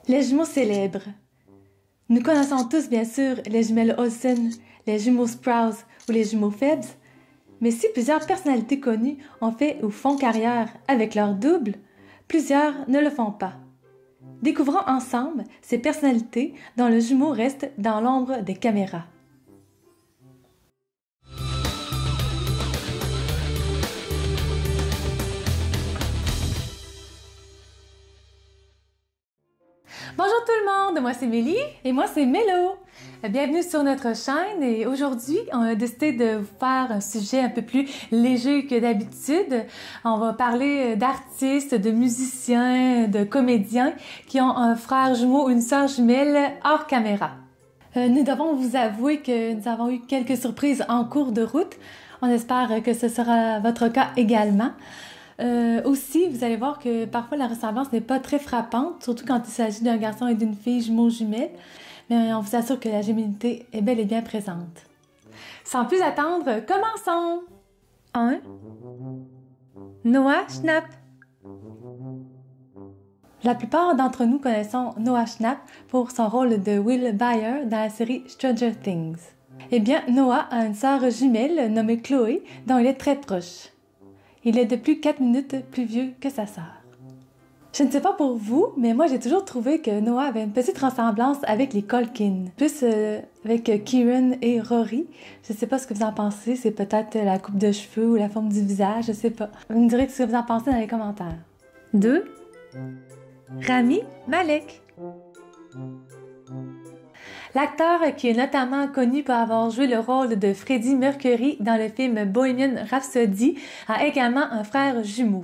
Les jumeaux célèbres. Nous connaissons tous bien sûr les jumelles Olsen, les jumeaux Sprouse ou les jumeaux Phelps, mais si plusieurs personnalités connues ont fait ou font carrière avec leur double, plusieurs ne le font pas. Découvrons ensemble ces personnalités dont le jumeau reste dans l'ombre des caméras. Bonjour tout le monde, moi c'est Mélie et moi c'est Mélo. Bienvenue sur notre chaîne et aujourd'hui on a décidé de vous faire un sujet un peu plus léger que d'habitude. On va parler d'artistes, de musiciens, de comédiens qui ont un frère jumeau ou une sœur jumelle hors caméra. Nous devons vous avouer que nous avons eu quelques surprises en cours de route. On espère que ce sera votre cas également. Aussi, vous allez voir que parfois la ressemblance n'est pas très frappante, surtout quand il s'agit d'un garçon et d'une fille jumeaux-jumelles, mais on vous assure que la gémellité est bel et bien présente. Sans plus attendre, commençons! 1. Noah Schnapp. La plupart d'entre nous connaissons Noah Schnapp pour son rôle de Will Byers dans la série Stranger Things. Eh bien, Noah a une sœur jumelle nommée Chloé, dont il est très proche. Il est de plus 4 minutes plus vieux que sa sœur. Je ne sais pas pour vous, mais moi j'ai toujours trouvé que Noah avait une petite ressemblance avec les Culkin. Plus avec Kieran et Rory. Je ne sais pas ce que vous en pensez, c'est peut-être la coupe de cheveux ou la forme du visage, je ne sais pas. Vous me direz ce que vous en pensez dans les commentaires. 2. Rami Malek. L'acteur qui est notamment connu pour avoir joué le rôle de Freddie Mercury dans le film Bohemian Rhapsody a également un frère jumeau.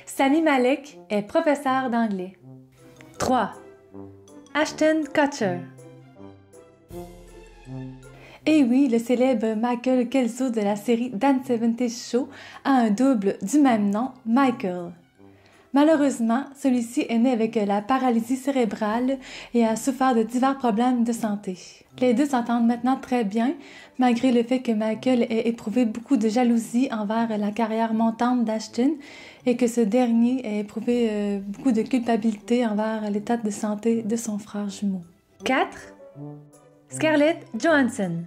Sami Malek est professeur d'anglais. 3. Ashton Kutcher. Et oui, le célèbre Michael Kelso de la série Dan 70's Show a un double du même nom, Michael. Malheureusement, celui-ci est né avec la paralysie cérébrale et a souffert de divers problèmes de santé. Les deux s'entendent maintenant très bien, malgré le fait que Michael ait éprouvé beaucoup de jalousie envers la carrière montante d'Ashton et que ce dernier ait éprouvé beaucoup de culpabilité envers l'état de santé de son frère jumeau. 4. Scarlett Johansson.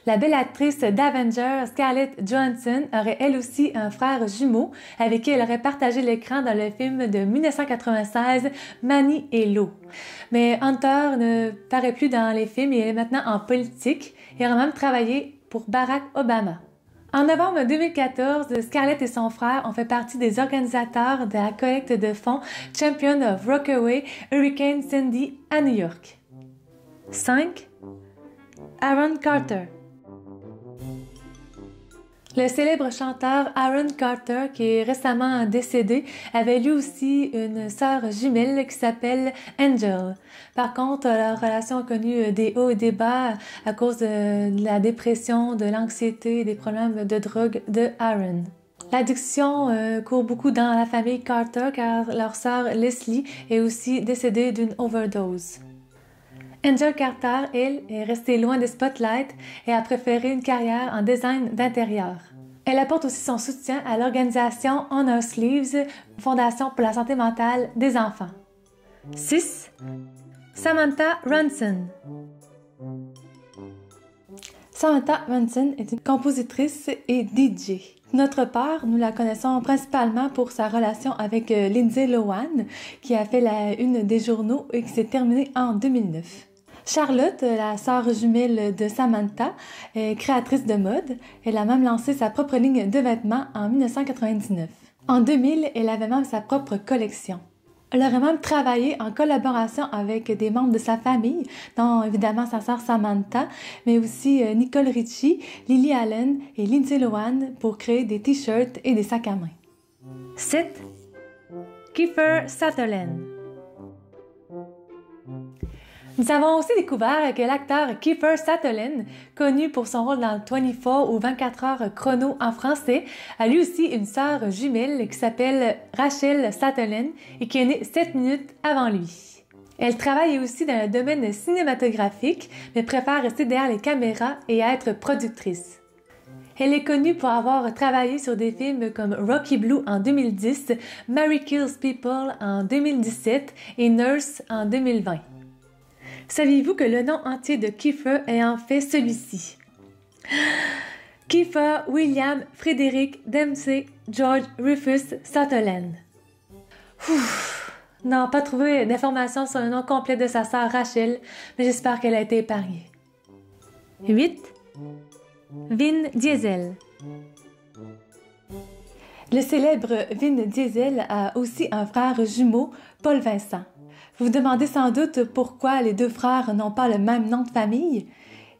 La belle actrice d'Avengers, Scarlett Johansson, aurait elle aussi un frère jumeau avec qui elle aurait partagé l'écran dans le film de 1996, Manny et Lo. Mais Hunter ne paraît plus dans les films et elle est maintenant en politique et a même travaillé pour Barack Obama. En novembre 2014, Scarlett et son frère ont fait partie des organisateurs de la collecte de fonds Champion of Rockaway Hurricane Sandy à New York. 5. Aaron Carter. Le célèbre chanteur Aaron Carter, qui est récemment décédé, avait lui aussi une sœur jumelle qui s'appelle Angel. Par contre, leur relation a connu des hauts et des bas à cause de la dépression, de l'anxiété et des problèmes de drogue de Aaron. L'addiction court beaucoup dans la famille Carter car leur sœur Leslie est aussi décédée d'une overdose. Angel Carter, elle, est restée loin des spotlights et a préféré une carrière en design d'intérieur. Elle apporte aussi son soutien à l'organisation On Our Sleeves, fondation pour la santé mentale des enfants. 6. Samantha Ronson. Samantha Ronson est une compositrice et DJ. Notre part, nous la connaissons principalement pour sa relation avec Lindsay Lohan, qui a fait la une des journaux et qui s'est terminée en 2009. Charlotte, la sœur jumelle de Samantha, est créatrice de mode. Elle a même lancé sa propre ligne de vêtements en 1999. En 2000, elle avait même sa propre collection. Elle aurait même travaillé en collaboration avec des membres de sa famille, dont évidemment sa sœur Samantha, mais aussi Nicole Richie, Lily Allen et Lindsay Lohan pour créer des t-shirts et des sacs à main. 7. Kiefer Sutherland. Nous avons aussi découvert que l'acteur Kiefer Sutherland, connu pour son rôle dans 24 ou 24 heures chrono en français, a lui aussi une sœur jumelle qui s'appelle Rachel Sutherland et qui est née 7 minutes avant lui. Elle travaille aussi dans le domaine cinématographique, mais préfère rester derrière les caméras et être productrice. Elle est connue pour avoir travaillé sur des films comme Rocky Blue en 2010, Mary Kills People en 2017 et Nurse en 2020. Saviez-vous que le nom entier de Kiefer est en fait celui-ci? Kiefer William Frederick Dempsey George Rufus Sutherland. Non, pas trouvé d'informations sur le nom complet de sa sœur Rachel, mais j'espère qu'elle a été épargnée. 8. Vin Diesel. Le célèbre Vin Diesel a aussi un frère jumeau, Paul Vincent. Vous vous demandez sans doute pourquoi les deux frères n'ont pas le même nom de famille?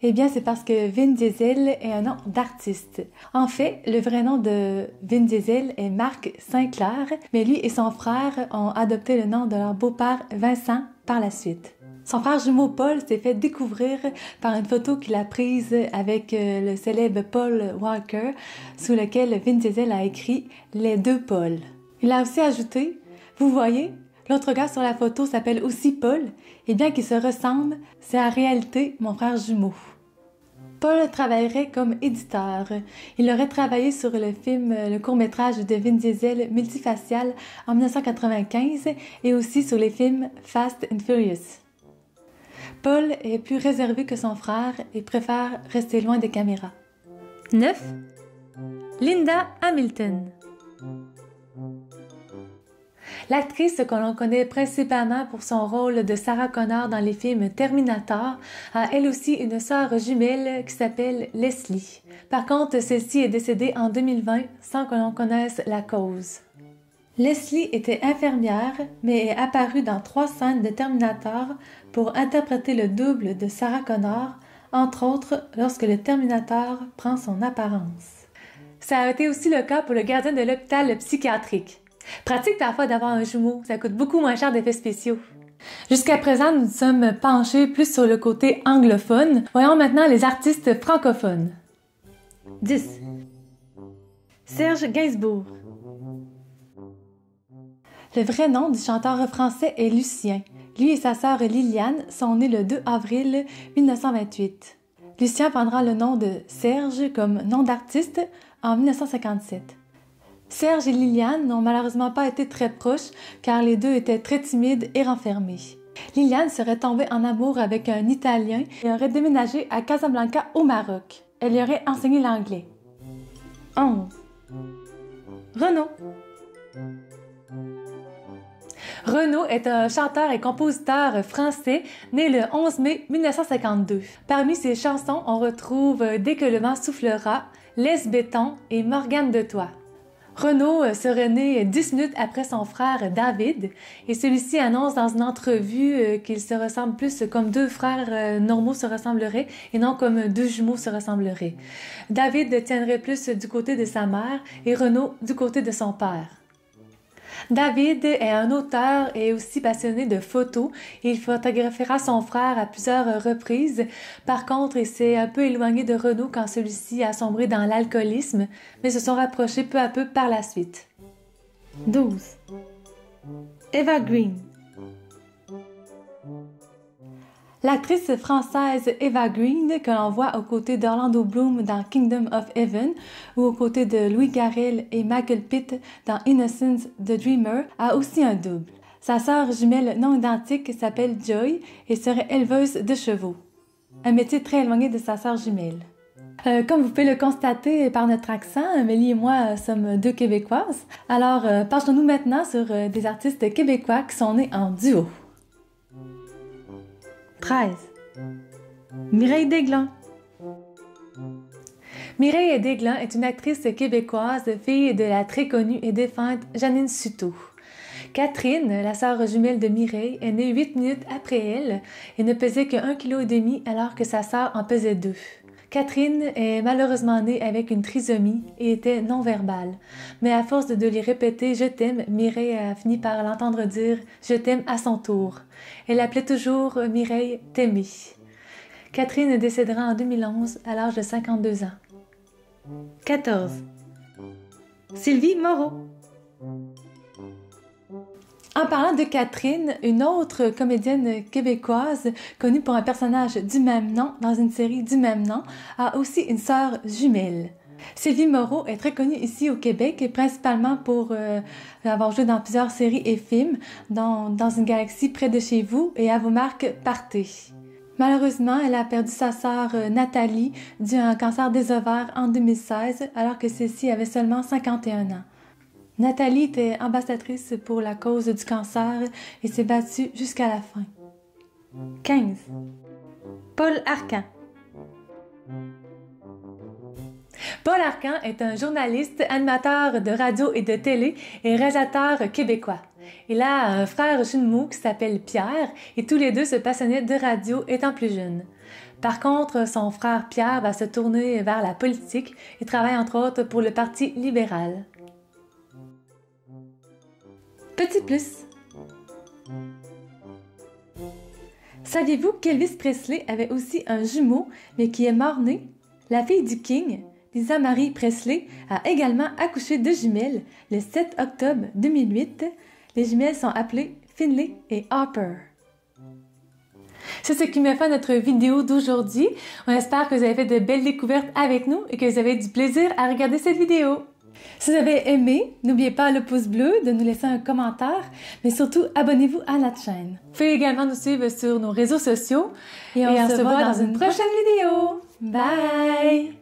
Eh bien, c'est parce que Vin Diesel est un nom d'artiste. En fait, le vrai nom de Vin Diesel est Mark Sinclair, mais lui et son frère ont adopté le nom de leur beau-père Vincent par la suite. Son frère jumeau Paul s'est fait découvrir par une photo qu'il a prise avec le célèbre Paul Walker, sous lequel Vin Diesel a écrit « Les deux Paul ». Il a aussi ajouté « Vous voyez, l'autre gars sur la photo s'appelle aussi Paul, et bien qu'il se ressemble, c'est en réalité mon frère jumeau ». Paul travaillerait comme éditeur. Il aurait travaillé sur le court-métrage de Vin Diesel Multifacial en 1995 et aussi sur les films Fast and Furious. Paul est plus réservé que son frère et préfère rester loin des caméras. 9. Linda Hamilton. L'actrice que l'on connaît principalement pour son rôle de Sarah Connor dans les films Terminator a elle aussi une sœur jumelle qui s'appelle Leslie. Par contre, celle-ci est décédée en 2020 sans que l'on connaisse la cause. Leslie était infirmière, mais est apparue dans 3 scènes de Terminator pour interpréter le double de Sarah Connor, entre autres lorsque le Terminator prend son apparence. Ça a été aussi le cas pour le gardien de l'hôpital psychiatrique. Pratique parfois d'avoir un jumeau, ça coûte beaucoup moins cher d'effets spéciaux. Jusqu'à présent, nous nous sommes penchés plus sur le côté anglophone. Voyons maintenant les artistes francophones. 10. Serge Gainsbourg. Le vrai nom du chanteur français est Lucien. Lui et sa sœur Liliane sont nés le 2 avril 1928. Lucien prendra le nom de Serge comme nom d'artiste en 1957. Serge et Liliane n'ont malheureusement pas été très proches car les deux étaient très timides et renfermés. Liliane serait tombée en amour avec un Italien et aurait déménagé à Casablanca au Maroc. Elle lui aurait enseigné l'anglais. 11. Renaud. Renaud est un chanteur et compositeur français né le 11 mai 1952. Parmi ses chansons, on retrouve Dès que le vent soufflera, Laisse béton et Morgane de toi. Renaud serait né 10 minutes après son frère David et celui-ci annonce dans une entrevue qu'il se ressemble plus comme 2 frères normaux se ressembleraient et non comme 2 jumeaux se ressembleraient. David tiendrait plus du côté de sa mère et Renaud du côté de son père. David est un auteur et aussi passionné de photos. Il photographiera son frère à plusieurs reprises. Par contre, il s'est un peu éloigné de Renaud quand celui-ci a sombré dans l'alcoolisme, mais se sont rapprochés peu à peu par la suite. 12. Eva Green. L'actrice française Eva Green, que l'on voit aux côtés d'Orlando Bloom dans Kingdom of Heaven ou aux côtés de Louis Garrel et Michael Pitt dans Innocence the Dreamer, a aussi un double. Sa sœur jumelle non identique s'appelle Joy et serait éleveuse de chevaux. Un métier très éloigné de sa sœur jumelle. Comme vous pouvez le constater par notre accent, Amélie et moi sommes 2 Québécoises. Alors, penchons-nous maintenant sur des artistes québécois qui sont nés en duo. 13. Mireille Desglands. Mireille Desglands est une actrice québécoise, fille de la très connue et défunte Janine Suto. Catherine, la sœur jumelle de Mireille, est née 8 minutes après elle et ne pesait que 1,5 kg alors que sa sœur en pesait 2. Catherine est malheureusement née avec une trisomie et était non-verbale. Mais à force de lui répéter « Je t'aime », Mireille a fini par l'entendre dire « Je t'aime » à son tour. Elle appelait toujours Mireille « T'aimer ». Catherine décédera en 2011 à l'âge de 52 ans. 14. Sylvie Moreau. En parlant de Catherine, une autre comédienne québécoise connue pour un personnage du même nom dans une série du même nom a aussi une sœur jumelle. Sylvie Moreau est très connue ici au Québec, principalement pour avoir joué dans plusieurs séries et films, dans une galaxie près de chez vous et à vos marques Partez. Malheureusement, elle a perdu sa sœur Nathalie dû à un cancer des ovaires en 2016, alors que celle-ci avait seulement 51 ans. Nathalie était ambassadrice pour la cause du cancer et s'est battue jusqu'à la fin. 15. Paul Arcand. Paul Arcand est un journaliste, animateur de radio et de télé et réalisateur québécois. Il a un frère jumeau qui s'appelle Pierre et tous les deux se passionnaient de radio étant plus jeunes. Par contre, son frère Pierre va se tourner vers la politique et travaille entre autres pour le Parti libéral. Petit plus. Saviez-vous qu'Elvis Presley avait aussi un jumeau, mais qui est mort-né? La fille du King, Lisa Marie Presley, a également accouché de jumelles le 7 octobre 2008. Les jumelles sont appelées Finley et Harper. C'est ce qui met fin à notre vidéo d'aujourd'hui. On espère que vous avez fait de belles découvertes avec nous et que vous avez du plaisir à regarder cette vidéo. Si vous avez aimé, n'oubliez pas le pouce bleu, de nous laisser un commentaire, mais surtout abonnez-vous à notre chaîne. Vous pouvez également nous suivre sur nos réseaux sociaux et on se voit dans une prochaine vidéo. Bye!